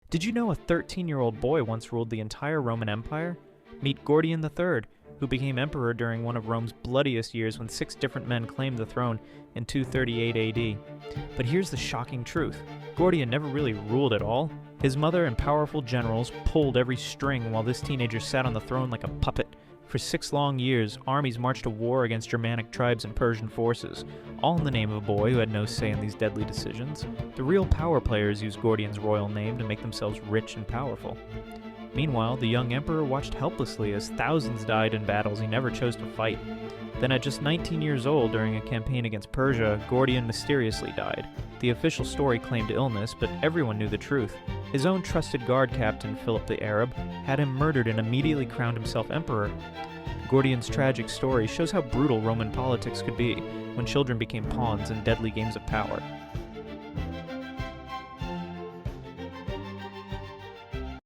Did you know a 13-year-old boy once ruled the entire Roman Empire? Meet Gordian III, who became emperor during one of Rome's bloodiest years when 6 different men claimed the throne in 238 AD. But here's the shocking truth. Gordian never really ruled at all. His mother and powerful generals pulled every string while this teenager sat on the throne like a puppet. For 6 long years, armies marched to war against Germanic tribes and Persian forces, all in the name of a boy who had no say in these deadly decisions. The real power players used Gordian's royal name to make themselves rich and powerful. Meanwhile, the young emperor watched helplessly as thousands died in battles he never chose to fight. Then at just 19 years old, during a campaign against Persia, Gordian mysteriously died. The official story claimed illness, but everyone knew the truth. His own trusted guard captain, Philip the Arab, had him murdered and immediately crowned himself emperor. Gordian's tragic story shows how brutal Roman politics could be when children became pawns in deadly games of power.